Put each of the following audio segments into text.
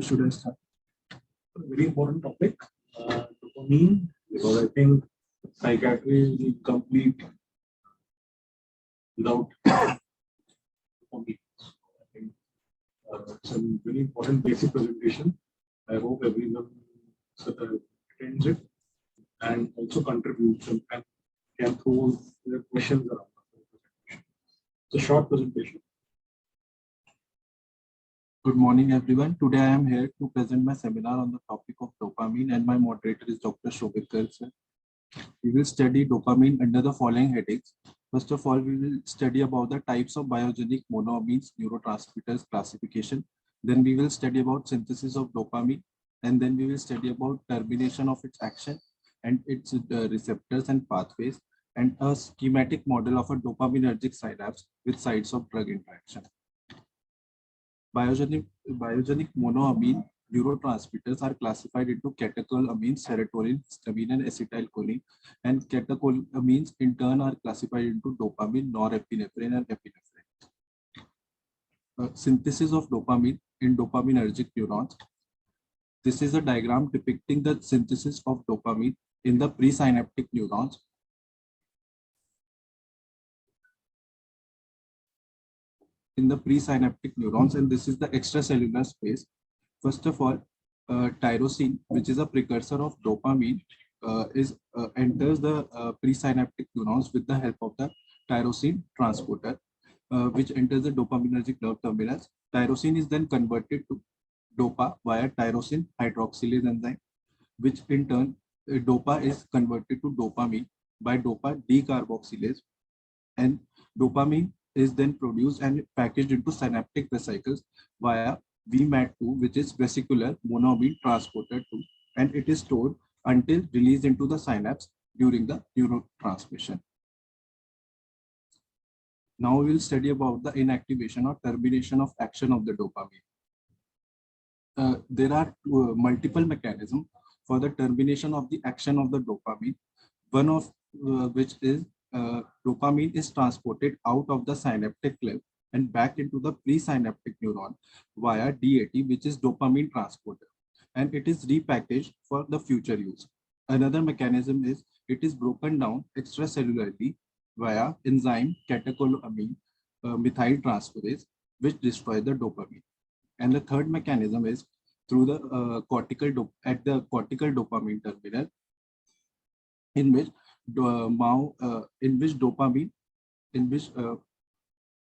Should I start? A very important topic, dopamine, because I think psychiatry is incomplete without dopamine. So I think it's a very important basic presentation. I hope everyone attends it and also contributes and can throw their questions around the presentation. It's a short presentation. Good morning, everyone. Today I am here to present my seminar on the topic of dopamine, and my moderator is Dr. Shobhit sir. We will study dopamine under the following headings. First of all, we will study about the types of biogenic monoamines, neurotransmitters classification. Then we will study about synthesis of dopamine, and then we will study about termination of its action and its receptors and pathways, and a schematic model of a dopaminergic synapse with sites of drug interaction. Biogenic monoamine neurotransmitters are classified into catecholamines, serotonin, histamine, and acetylcholine, and catecholamines in turn are classified into dopamine, norepinephrine, and epinephrine. Synthesis of dopamine in dopaminergic neurons. This is a diagram depicting the synthesis of dopamine in the presynaptic neurons. And this is the extracellular space. First of all, tyrosine, which is a precursor of dopamine, enters the presynaptic neurons with the help of the tyrosine transporter, which enters the dopaminergic nerve terminals. Tyrosine is then converted to dopa via tyrosine hydroxylase enzyme, which in turn dopa is converted to dopamine by dopa decarboxylase, and dopamine is then produced and packaged into synaptic vesicles via VMAT2, which is vesicular monoamine transporter 2, and it is stored until released into the synapse during the neurotransmission. Now we will study about the inactivation or termination of action of the dopamine. There are multiple mechanisms for the termination of the action of the dopamine, one of which is dopamine is transported out of the synaptic cleft and back into the presynaptic neuron via DAT, which is dopamine transporter, and it is repackaged for the future use. Another mechanism is it is broken down extracellularly via enzyme catecholamine methyl transferase, which destroy the dopamine. And the third mechanism is through the cortical dopamine terminal, in which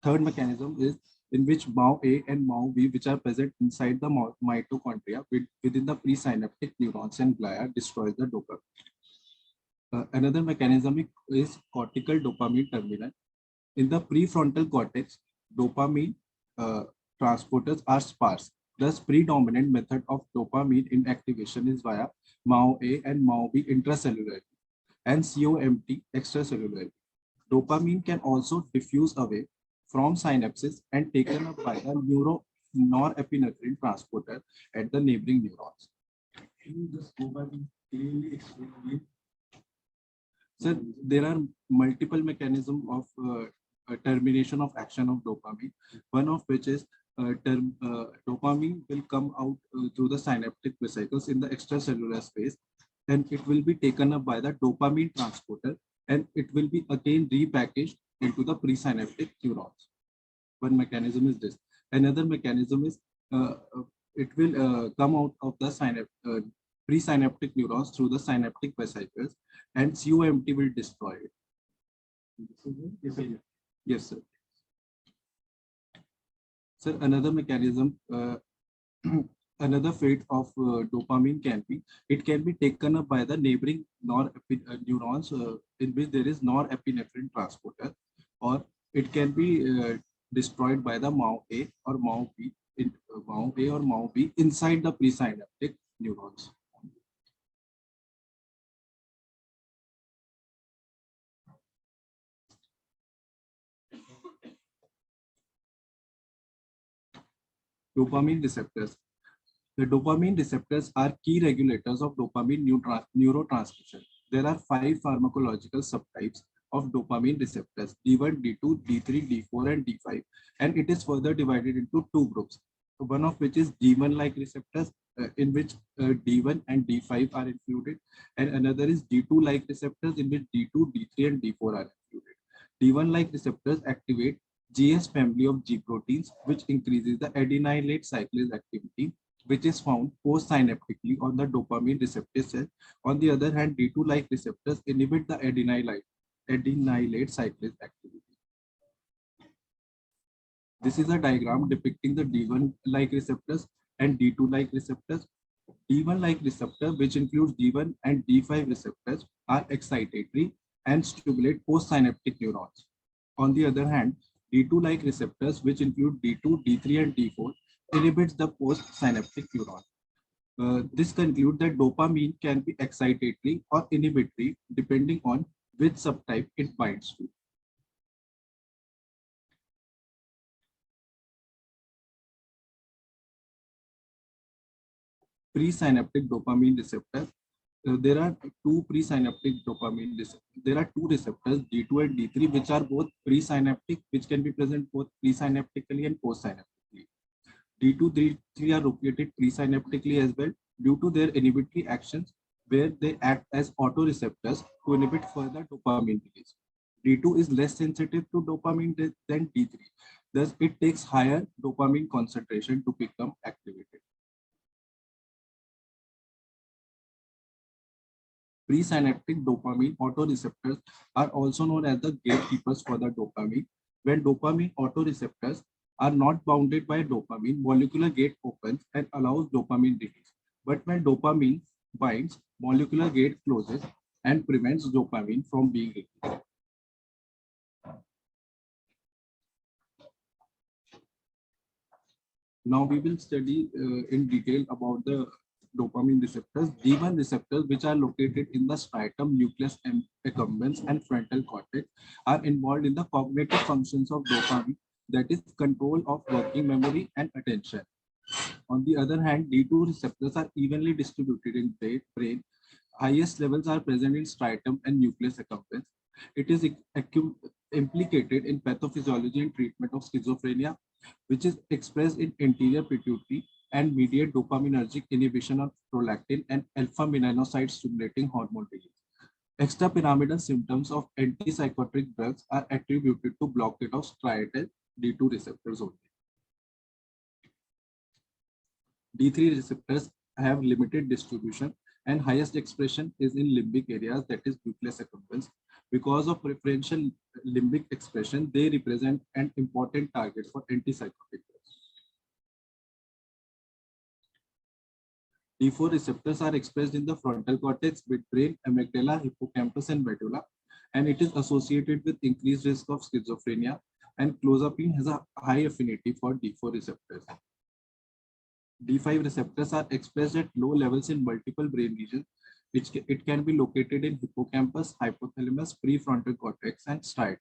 third mechanism is in which MAO-A and MAO-B, which are present inside the mitochondria within the presynaptic neurons and glia, destroys the dopamine. Another mechanism is cortical dopamine terminal. In the prefrontal cortex, dopamine transporters are sparse. Thus, predominant method of dopamine inactivation is via MAO-A and MAO-B intracellularly and COMT extracellularly. Dopamine can also diffuse away from synapses and taken up by the norepinephrine transporter at the neighboring neurons. Can you just go back and clearly explain again? Sir, there are multiple mechanisms of termination of action of dopamine, one of which is dopamine will come out through the synaptic vesicles in the extracellular space, and it will be taken up by the dopamine transporter, and it will be again repackaged into the presynaptic neurons. One mechanism is this. Another mechanism is it will come out of the presynaptic neurons through the synaptic vesicles, and COMT will destroy it. Yes, sir. Sir, another mechanism, another fate of dopamine can be, it can be taken up by the neighboring neurons in which there is norepinephrine transporter, or it can be destroyed by the MAO-A or MAO-B inside the presynaptic neurons. Dopamine receptors. The dopamine receptors are key regulators of dopamine neurotransmission. There are 5 pharmacological subtypes of dopamine receptors: D1, D2, D3, D4, and D5, and it is further divided into 2 groups: one of which is D1-like receptors, in which D1 and D5 are included, and another is D2-like receptors, in which D2, D3, and D4 are included. D1-like receptors activate GS family of G proteins, which increases the adenylate cyclase activity, which is found post-synaptically on the dopamine receptor cell. On the other hand, D2-like receptors inhibit the adenylate cyclase activity. This is a diagram depicting the D1-like receptors and D2-like receptors. D1-like receptor, which includes D1 and D5 receptors, are excitatory and stimulate postsynaptic neurons. On the other hand, D2-like receptors, which include D2, D3, and D4, inhibits the postsynaptic neuron. This concludes that dopamine can be excitatory or inhibitory depending on which subtype it binds to. Presynaptic dopamine receptors. There are two presynaptic dopamine receptors. There are two receptors, D2 and D3, which are both presynaptic, which can be present both presynaptically and postsynaptically. D2, D3 are located presynaptically as well due to their inhibitory actions, where they act as autoreceptors to inhibit further dopamine release. D2 is less sensitive to dopamine than D3. Thus, it takes higher dopamine concentration to become activated. Presynaptic dopamine autoreceptors are also known as the gatekeepers for the dopamine. When dopamine autoreceptors are not bounded by dopamine, molecular gate opens and allows dopamine release. But when dopamine binds, molecular gate closes and prevents dopamine from being released. Now we will study in detail about the dopamine receptors. D1 receptors, which are located in the striatum, nucleus accumbens, and frontal cortex, are involved in the cognitive functions of dopamine, that is control of working memory and attention. On the other hand, D2 receptors are evenly distributed in the brain. Highest levels are present in striatum and nucleus accumbens. It is implicated in pathophysiology and treatment of schizophrenia, which is expressed in anterior pituitary and mediate dopaminergic inhibition of prolactin and alpha melanocyte stimulating hormone release. Extrapyramidal symptoms of antipsychotic drugs are attributed to blockade of striatal D2 receptors only. D3 receptors have limited distribution and highest expression is in limbic areas, that is nucleus accumbens. Because of preferential limbic expression, they represent an important target for antipsychotic drugs. D4 receptors are expressed in the frontal cortex, midbrain, amygdala, hippocampus, and medulla, and it is associated with increased risk of schizophrenia, and clozapine has a high affinity for D4 receptors. D5 receptors are expressed at low levels in multiple brain regions. It can be located in hippocampus, hypothalamus, prefrontal cortex, and striatum.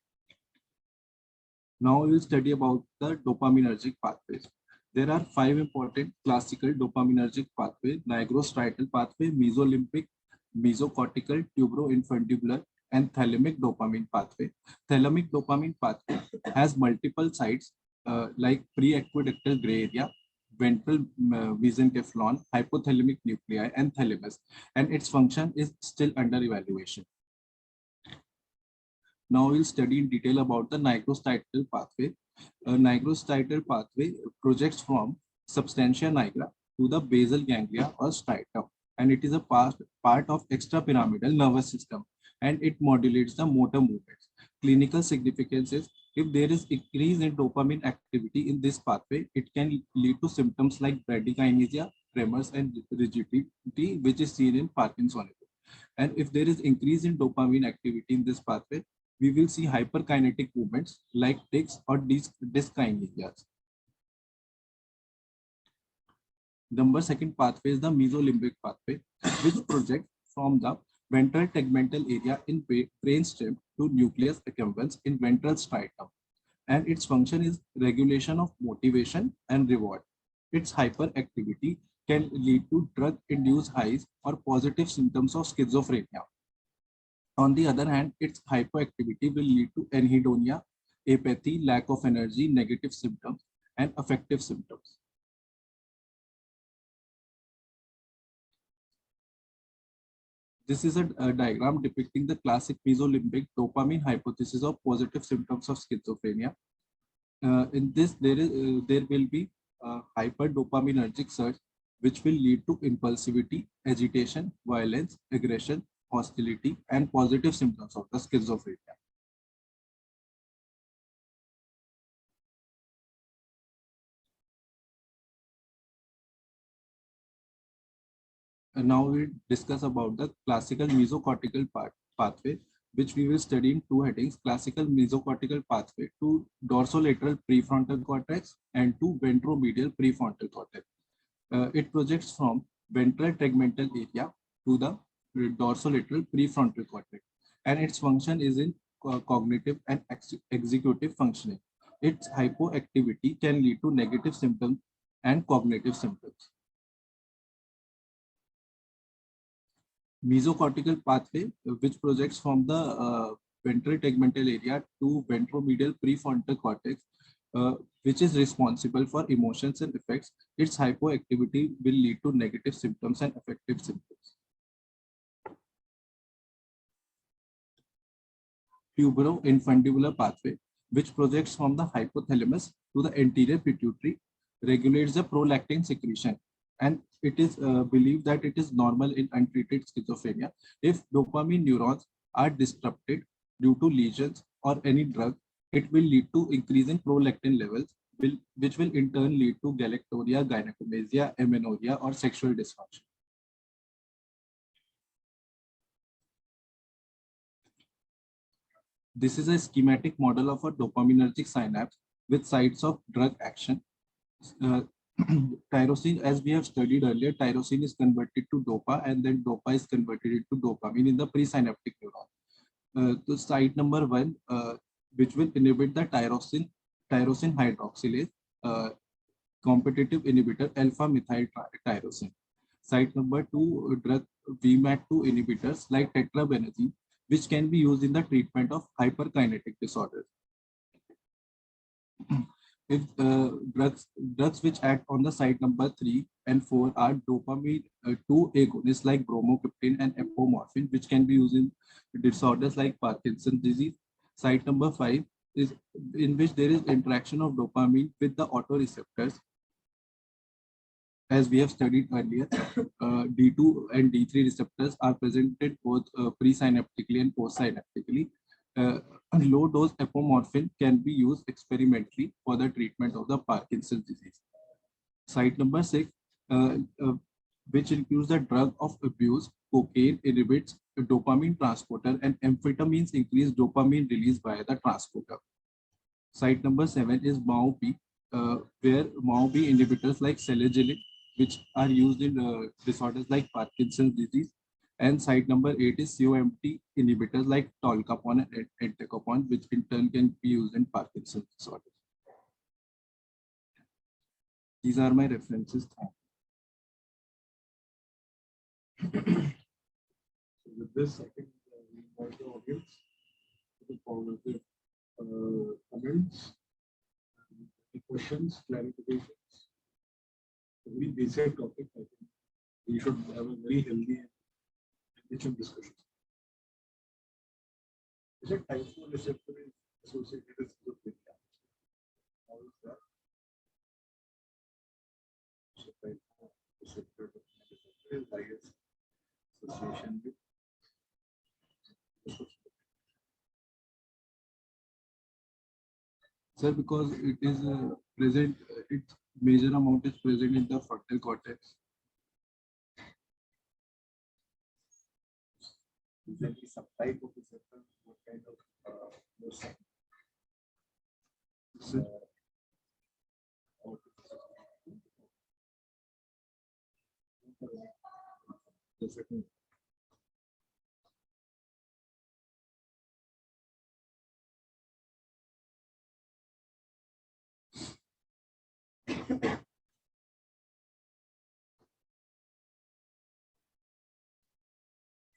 Now we will study about the dopaminergic pathways. There are 5 important classical dopaminergic pathways: nigrostriatal pathway, mesolimbic, mesocortical, tuberoinfundibular, and thalamic dopamine pathway. Thalamic dopamine pathway has multiple sites like preaqueductal gray area, ventral mesencephalon, hypothalamic nuclei, and thalamus, and its function is still under evaluation. Now we'll study in detail about the nigrostriatal pathway. A nigrostriatal pathway projects from substantia nigra to the basal ganglia or striatum, and it is a part of extrapyramidal nervous system, and it modulates the motor movements. Clinical significance is, if there is increase in dopamine activity in this pathway, it can lead to symptoms like bradykinesia, tremors, and rigidity, which is seen in Parkinsonism. And if there is increase in dopamine activity in this pathway, we will see hyperkinetic movements like tics or dyskinesias. Second pathway is the mesolimbic pathway, which projects from the ventral tegmental area in brainstem to nucleus accumbens in ventral striatum, and its function is regulation of motivation and reward. Its hyperactivity can lead to drug-induced highs or positive symptoms of schizophrenia. On the other hand, its hypoactivity will lead to anhedonia, apathy, lack of energy, negative symptoms, and affective symptoms. This is a diagram depicting the classic mesolimbic dopamine hypothesis of positive symptoms of schizophrenia. In this, there will be hyperdopaminergic surge, which will lead to impulsivity, agitation, violence, aggression, hostility, and positive symptoms of the schizophrenia. And now we discuss about the classical mesocortical pathway, which we will study in two headings: classical mesocortical pathway to dorsolateral prefrontal cortex and to ventromedial prefrontal cortex. It projects from ventral tegmental area to the dorsolateral prefrontal cortex, and its function is in cognitive and executive functioning. Its hypoactivity can lead to negative symptoms and cognitive symptoms. Mesocortical pathway, which projects from the ventral tegmental area to ventromedial prefrontal cortex, which is responsible for emotions and effects. Its hypoactivity will lead to negative symptoms and affective symptoms. Tubero-infundibular pathway, which projects from the hypothalamus to the anterior pituitary, regulates the prolactin secretion. And it is believed that it is normal in untreated schizophrenia. If dopamine neurons are disrupted due to lesions or any drug, it will lead to increase in prolactin levels, which will in turn lead to galactoria, gynecomastia, amenorrhea, or sexual dysfunction. This is a schematic model of a dopaminergic synapse with sites of drug action. Tyrosine, as we have studied earlier, tyrosine is converted to dopa, and then dopa is converted into dopamine in the presynaptic neuron. To site number 1, which will inhibit the tyrosine hydroxylase, competitive inhibitor alpha methyl tyrosine. Site number 2, drug VMAT2 inhibitors like tetrabenazine, which can be used in the treatment of hyperkinetic disorders. If drugs which act on the site number 3 and 4 are dopamine 2 agonists like bromocriptine and apomorphine, which can be used in disorders like Parkinson's disease. Site number 5 is in which there is interaction of dopamine with the autoreceptors. As we have studied earlier, D2 and D3 receptors are presented both presynaptically and postsynaptically. Low dose apomorphine can be used experimentally for the treatment of the Parkinson's disease. Site number 6, which includes the drug of abuse, cocaine inhibits dopamine transporter, and amphetamines increase dopamine release via the transporter. Site number 7 is MAO-B, where MAO-B inhibitors like selegiline, which are used in disorders like Parkinson's disease. And site number 8 is COMT inhibitors like tolcapone and entacapone, which in turn can be used in Parkinson's disorders. These are my references. With this, I think we invite the audience to the formative comments, any questions, clarifications. A very basic topic. I think we should have a very healthy and discussion. Is it type 4 receptor associated with schizophrenia? How is that? So type 4 receptor is bias association with Sir, because it is present, its major amount is present in the frontal cortex. exactly subtype of receptor, what kind of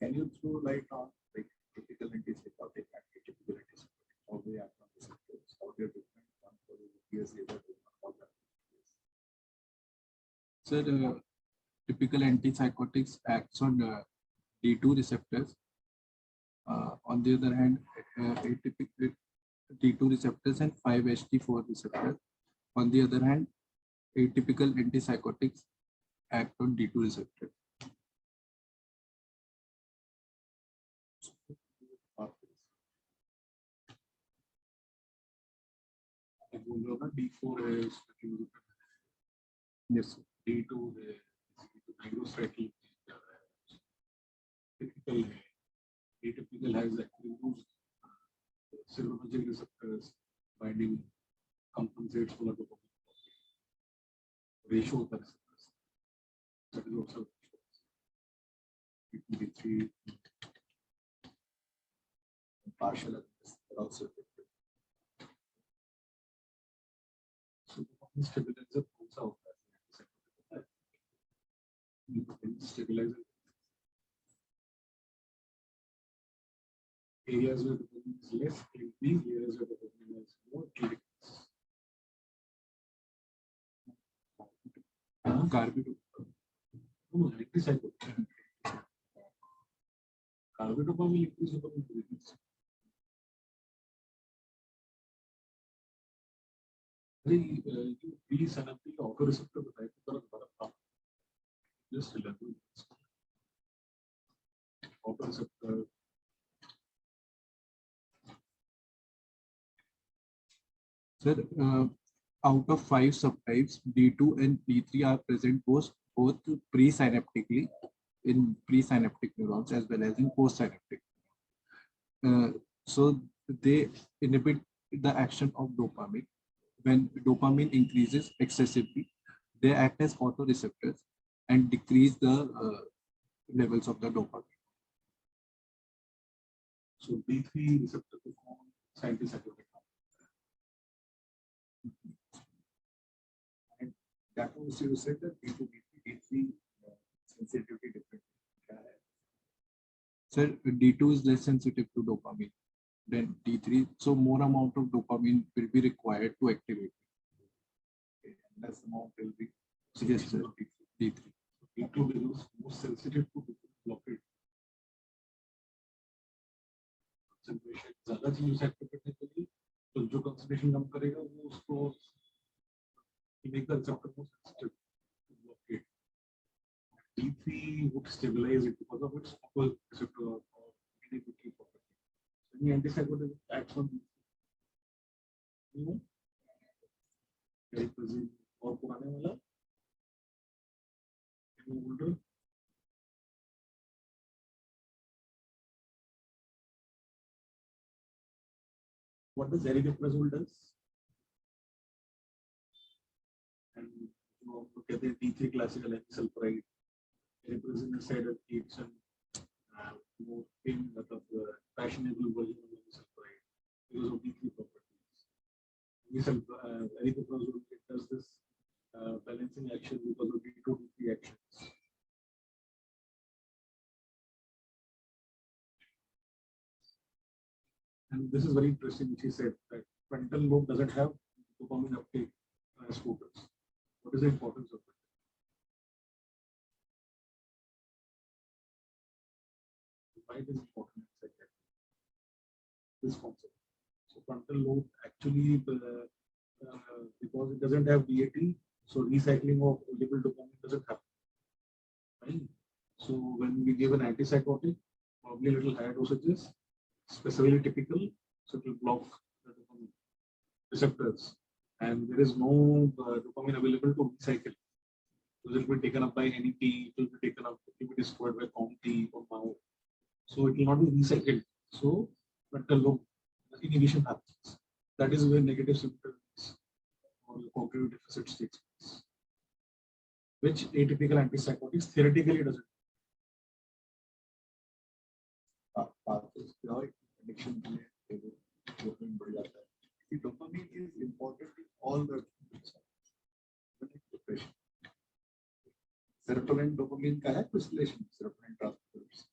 Can you throw light on like typical antipsychotic and atypical antipsychotic? How they act on receptors? How they are different? One for the PSA, the other one for the Sir, typical antipsychotics acts on D2 receptors. On the other hand, atypical D2 receptors and 5-HT4 receptors. On the other hand, atypical antipsychotics act on D2 receptors. D4 is Yes, sir. D2 is hydrocyclic. Typical atypical has actually used serotonergic receptors binding compensates for the dopamine ratio of the receptors. That is also D3 partial also. So dopamine stabilizer also stabilizer areas where dopamine is less clinical, areas where dopamine is more clinical. Antipsychotic. Carbidopamine increase dopamine. You please and the autoreceptor type of just 11 autoreceptor. Sir, out of 5 subtypes, D2 and D3 are present both presynaptically in presynaptic neurons as well as in postsynaptic. So they inhibit the action of dopamine. When dopamine increases excessively, they act as autoreceptors and decrease the levels of the dopamine. So D3 receptor perform antipsychotic. And that also you said that D2, D3 sensitivity different. Sir, D2 is less sensitive to dopamine than D3, so more amount of dopamine will be required to activate. Okay. And less amount will be. Yes, sir. D3. D2 becomes more sensitive to blockade. Concentration ज़्यादा चीज़ उसे activate करने के लिए तो जो concentration कम करेगा वो उसको make the receptor more sensitive to blockade. D3 would stabilize it because of its upper receptor or inhibitory property. Any antipsychotic acts on very present और पुराने वाला older. What does aripiprazole does? And look at the D3 classical antisulfuride. Aripiprazole side of Gibson more in the fashionable version of antisulfuride because of D3 properties. Aripiprazole does this balancing action because of D2 D3 actions. And this is very interesting, which he said that frontal lobe doesn't have dopamine uptake as focus. What is the importance of it? Why it is important? This concept. So frontal lobe actually, because it doesn't have DAT, so recycling of available dopamine doesn't happen. Right? So when we give an antipsychotic, probably a little higher dosages, specifically typical, so it will block the dopamine receptors, and there is no dopamine available to recycle. So it will be taken up by NET, it will be taken up, it will be destroyed by COMT or MAO. So it will not be recycled. So frontal lobe inhibition happens. That is where negative symptoms or cognitive deficits takes place, which atypical antipsychotics theoretically doesn't. Addiction dopamine बढ़ जाता है. See, dopamine is important in all the depression. Serotonin dopamine का है कुछ relation serotonin transmitters.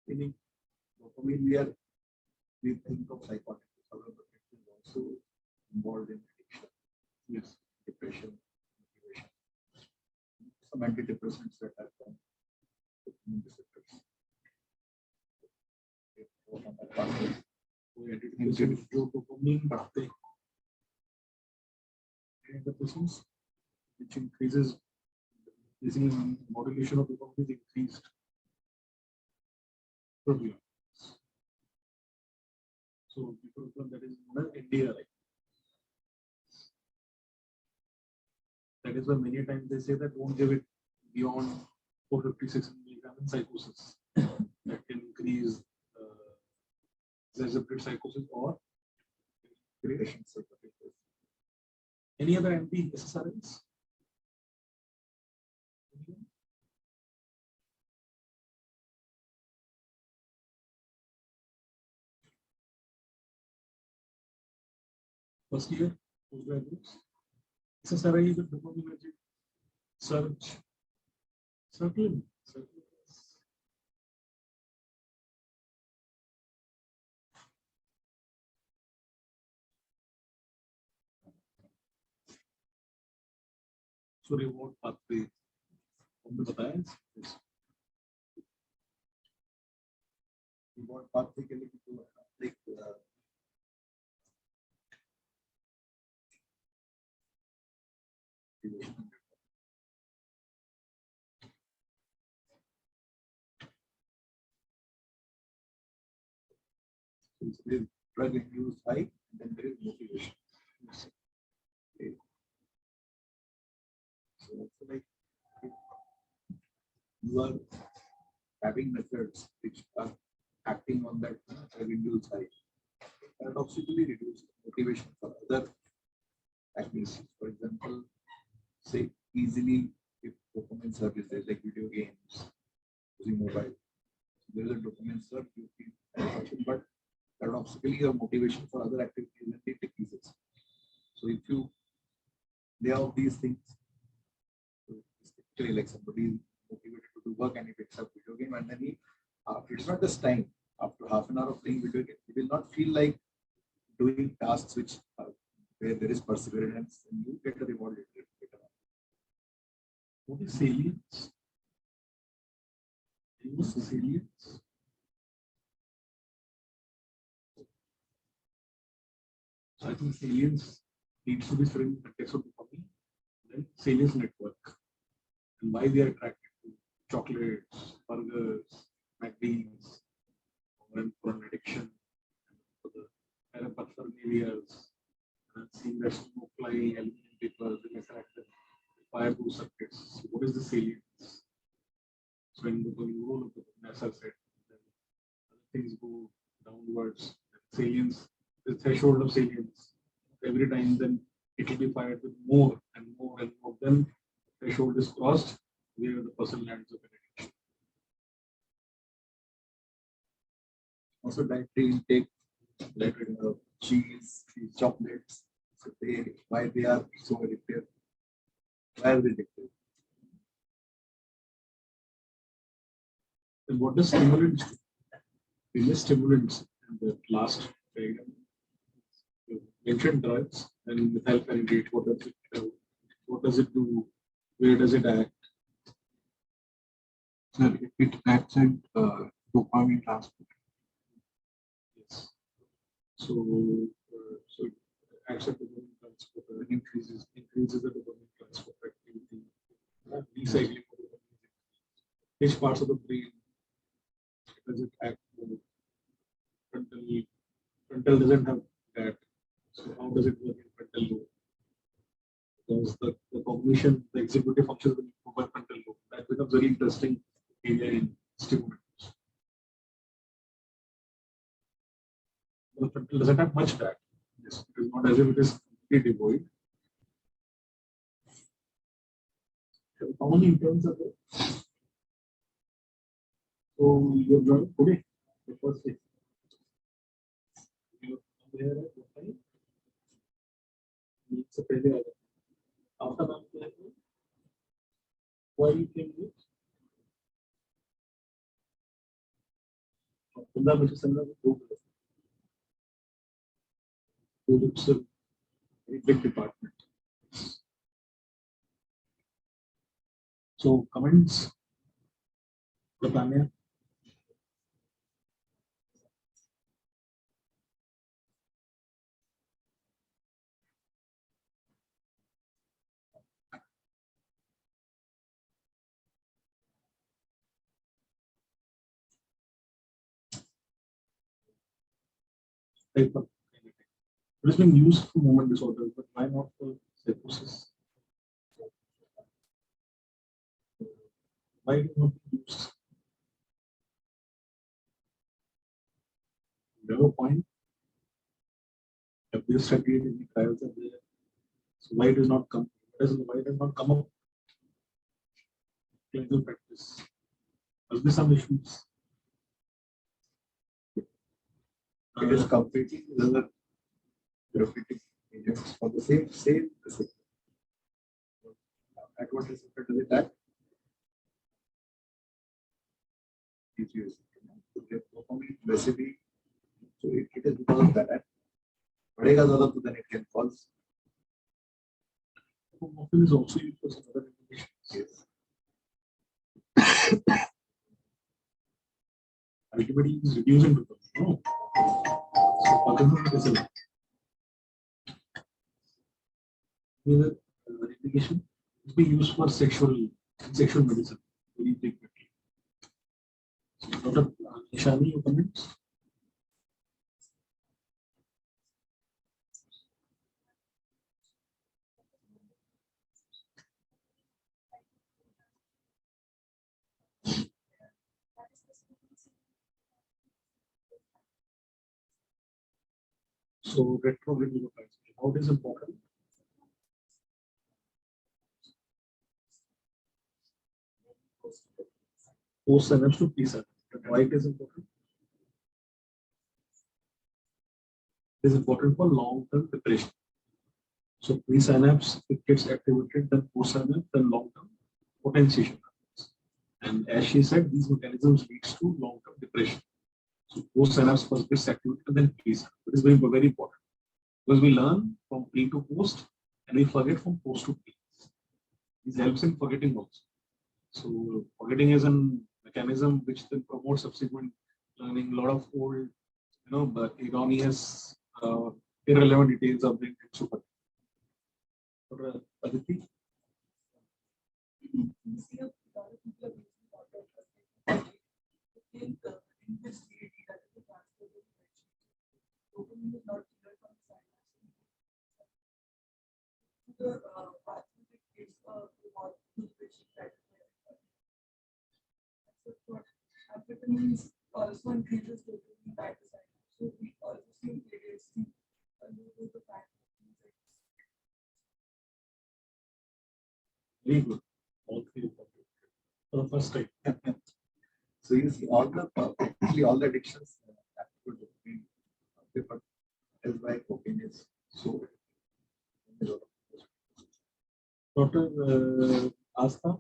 Meaning, dopamine we think of psychotic disorder, but it is also involved in addiction, Yes. depression, motivation. Some antidepressants that have done dopamine receptors. So on that pathway, Antidepressants जो dopamine बढ़ाते हैं, antidepressants which increases basically modulation of dopamine is increased. Totally. So people from that is known as India, right? That is why many times they say that don't give it beyond 456 milligram in psychosis. That can increase exacerbate psychosis or creation psychotic. any other anti-SSRIs. First year, postgraduates. SSRI with dopaminergic surge. Circling. So reward pathway. हमने बताया yes. Reward pathway के लिए तो like so there is drug-induced high, and then there is motivation. Okay. So it's like if you are having methods which are acting on that drug-induced high, paradoxically reduce motivation for other activities. For example, say easily if dopamine surge is there, like video games, using mobile. So there is a dopamine surge, you feel satisfaction, but paradoxically your motivation for other activities then it decreases. So if you lay out these things, so it's typically like somebody is motivated to do work and he picks up video game and then it's not just time. After half an hour of playing video game, he will not feel like doing tasks which where there is perseverance and you get a reward later on. What is salience? Use salience. So I think salience needs to be framed in the context of dopamine, then salience network, and why we are attracted to chocolates, burgers, McD's, for an addiction, for the parapathar areas, and seeing that smoke flying, aluminum paper, the attractive, fire those circuits. So what is the salience? So when you roll up the NASA set, then other things go downwards. Salience, the threshold of salience. Every time, then it will be fired with more and more and more. Then threshold is crossed where the person lands up in addiction. Also, dietary intake, like cheese, chocolates. So why they are so addictive? Why are they addictive? And what does stimulants do? Previous stimulants in the last diagram. You mentioned drugs and methylphenidate. What does it do? Where does it act? Sir, it acts at dopamine transport. Yes. So it acts at dopamine transporter, increases the dopamine transport activity, recycling of dopamine. Which parts of the brain does it act on? Frontal doesn't have that. So how does it work in frontal lobe? Because the cognition, the executive functions will improve by frontal lobe. That becomes very interesting area in stimulants. The frontal doesn't have much that. Yes, it is not as if it is completely devoid. How many interns are there? So you have joined today, the first day. You are there at what time? It's a failure. After that, why you came here? which is another group. It's a very big department. So comments, Latanya? Type of it has been used for movement disorders, but why not for psychosis? Why not be used? No point. Have they studied any trials are there? So why does not come? Why does not come up? Clinical practice. Must be some issues. It is completely another therapeutic agents for the same receptor. At what receptor does it act? It is dopamine, basically. So it is because of that. बढ़ेगा ज़्यादा तो then it can cause. Often is also used for some other indications. Yes. Ultimately, is reducing dopamine. No. So Parkinson's disease. The indication is being used for sexual medicine very frequently. So, Dr. Nishani, your comments? So retrograde, how it is important? Post synapse to pre-synapse. Why it is important? It is important for long-term preparation. So pre-synapse, it gets activated, then post-synapse, then long-term potentiation happens. And as she said, these mechanisms leads to long-term depression. So post-synapse first gets activated, and then pre-synapse. It is very, very important because we learn from pre to post, and we forget from post to pre. This helps in forgetting also. So forgetting is a mechanism which then promotes subsequent learning. A lot of old, but erroneous, irrelevant details are being super. Aditi? Amphetamines also increases dopamine by design. So we also see ADHD due to the fact. Very good. All three for the first time. So you see all the addictions have to do with but that is why cocaine is so. Dr. Asta,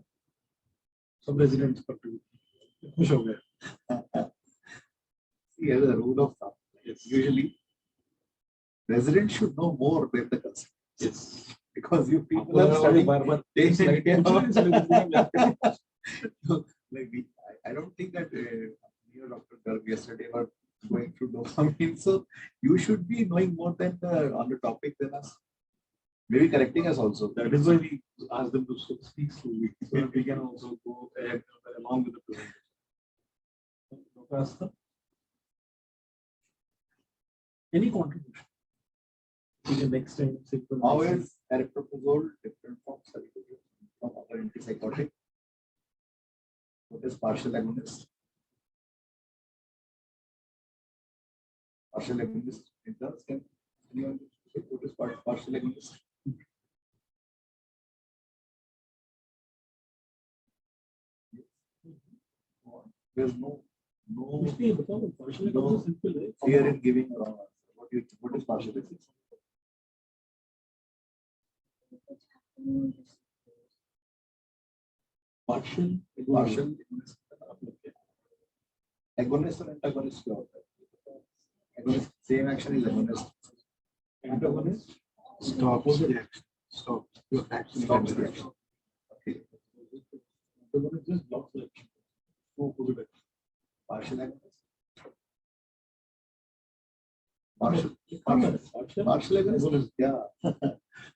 some residents got to push over. See, as a rule of thumb, usually residents should know more than the customer. Yes. Because you people are studying. I don't think that me or Dr. Garg yesterday were going through dopamine. So you should be knowing more than on the topic than us. Maybe correcting us also. That is why we ask them to speak slowly, so that we can also go ahead along with the presentation. Dr. Asta? Any contribution? We can next time. How is aripiprazole different from salicylic from other antipsychotic? What is partial agonist? Partial agonist in terms can anyone say what is partial agonist? There's no fear in giving a wrong answer. What is partial agonist? Partial agonist. Agonist or antagonist क्या होता है? Agonist same action is agonist. Antagonist Stops the action. Stops your action. Stops the action. Okay. antagonist just blocks the action. No opposite action. Partial agonist. Partial agonist. Yeah.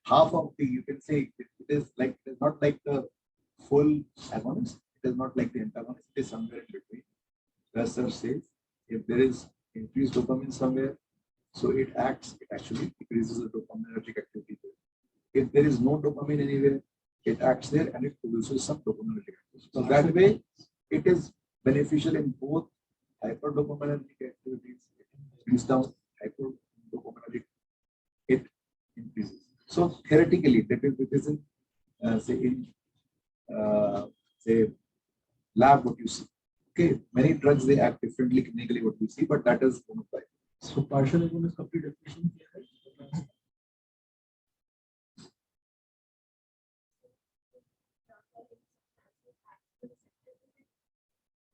Half of the, you can say it is like, it is not like the full agonist. It is not like the antagonist. It is somewhere in between. As sir says, if there is increased dopamine somewhere, so it actually increases the dopaminergic activity there. If there is no dopamine anywhere, it acts there and it produces some dopaminergic activity. So that way, it is beneficial in both hyperdopaminergic activities. It brings down hyperdopaminergic, it increases. So theoretically, that is in say lab what you see. Okay, many drugs they act differently clinically what we see, but that is one of the. So partial agonist complete definition क्या है?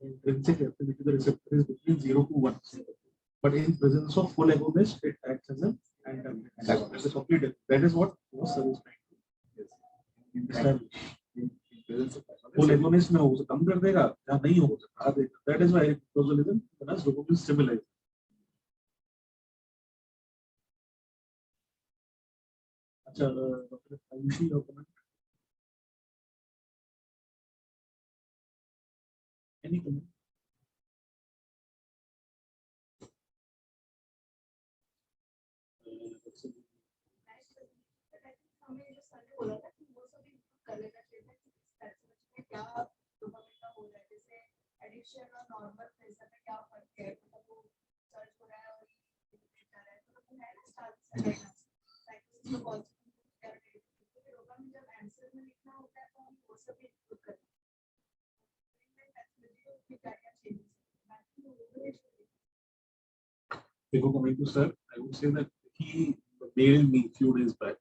Intrinsic activity the receptor is between 0 to 1. But in presence of full agonist, it acts as an antagonist. As a complete. That is what most service trying to establish. In presence of Full agonist में हो कम कर देगा या नहीं हो सकता देगा. That is why causalism is dopamine stimuli. अच्छा, Dr. Ayushi, your comment? Any comment? Addiction और नॉर्मल प्रेशर में क्या फर्क है मतलब वो सर्च हो रहा है और रिपीट कर रहा है तो वो है ना स्टार्ट से साइकोसिस में कौन सी क्या है तो डोपामिन जब आंसर में लिखना होता है तो हम वो सब भी इंक्लूड करते हैं Coming to sir, I would say that he mailed me a few days back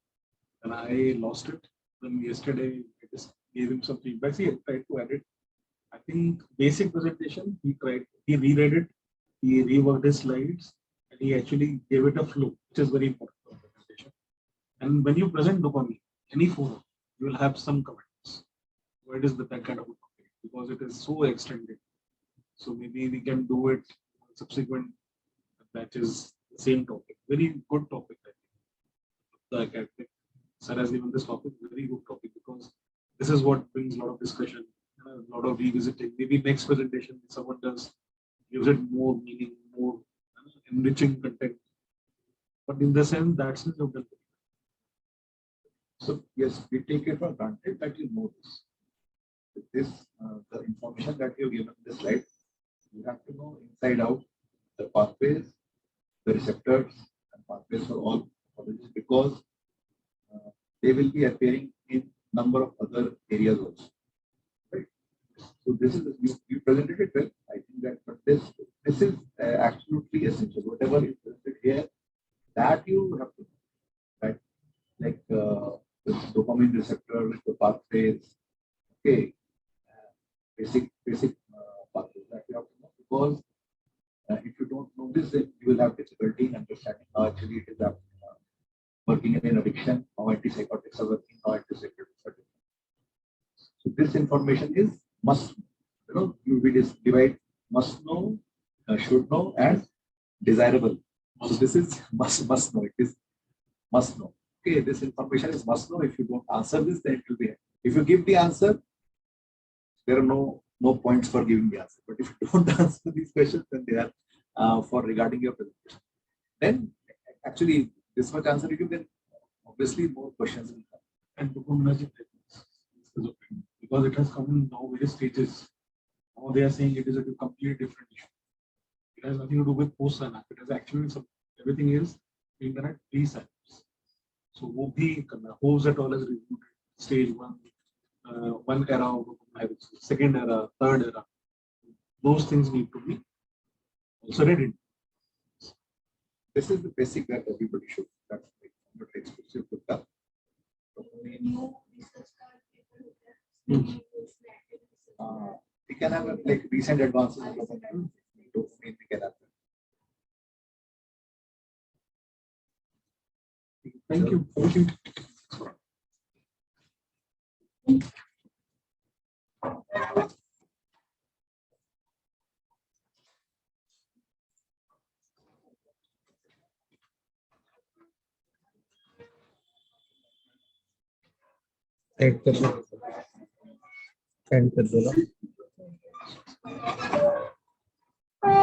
and I lost it. Then yesterday I just gave him some feedback. He tried to edit. I think basic presentation, he reread it, he reworked his slides, and he actually gave it a flow, which is very important for presentation. And when you present dopamine, any forum, you will have some comments. Why is that kind of a topic? Because it is so extended. So maybe we can do it subsequent batches, the same topic. Very good topic, I think. The academic sir has given this topic, very good topic, because this is what brings a lot of discussion, a lot of revisiting. Maybe next presentation, someone does gives it more meaning, more enriching content. But in the sense, that's not the. So yes, we take it for granted that you know this. With this, the information that you given in this slide, you have to know inside out the pathways, the receptors, and pathways for all pathologies because they will be appearing in number of other areas also. Right. So this is you presented it well. I think that, but this is absolutely essential. Whatever is presented here, that you have to know. Right. Like the dopamine receptor, the pathways. Okay. Basic pathways that you have to know because if you don't know this, then you will have difficulty in understanding how actually it is working in an addiction, how antipsychotics are working, how antipsychotics are working. So this information is must, you will divide must know, should know, and desirable. So this is must know. It is must know. Okay, this information is must know. If you don't answer this, then it will be. If you give the answer, there are no points for giving the answer. But if you don't answer these questions, then they are for regarding your presentation. Then actually this much answer you give, then obviously more questions will come. And dopaminergic techniques, because it has come in now various stages. Now they are saying it is a completely different issue. It has nothing to do with post synapse. It has actually everything is being done at pre-synapse. So वो भी करना. Hoves et al. Has reviewed stage one era of habits, second era, third era. Those things need to be also read in. This is the basic that everybody should. That's not exclusive to that. new research का We can have like recent advances. dopamine भी कहलाता है. Thank you. Thank you. Add कर दो ना.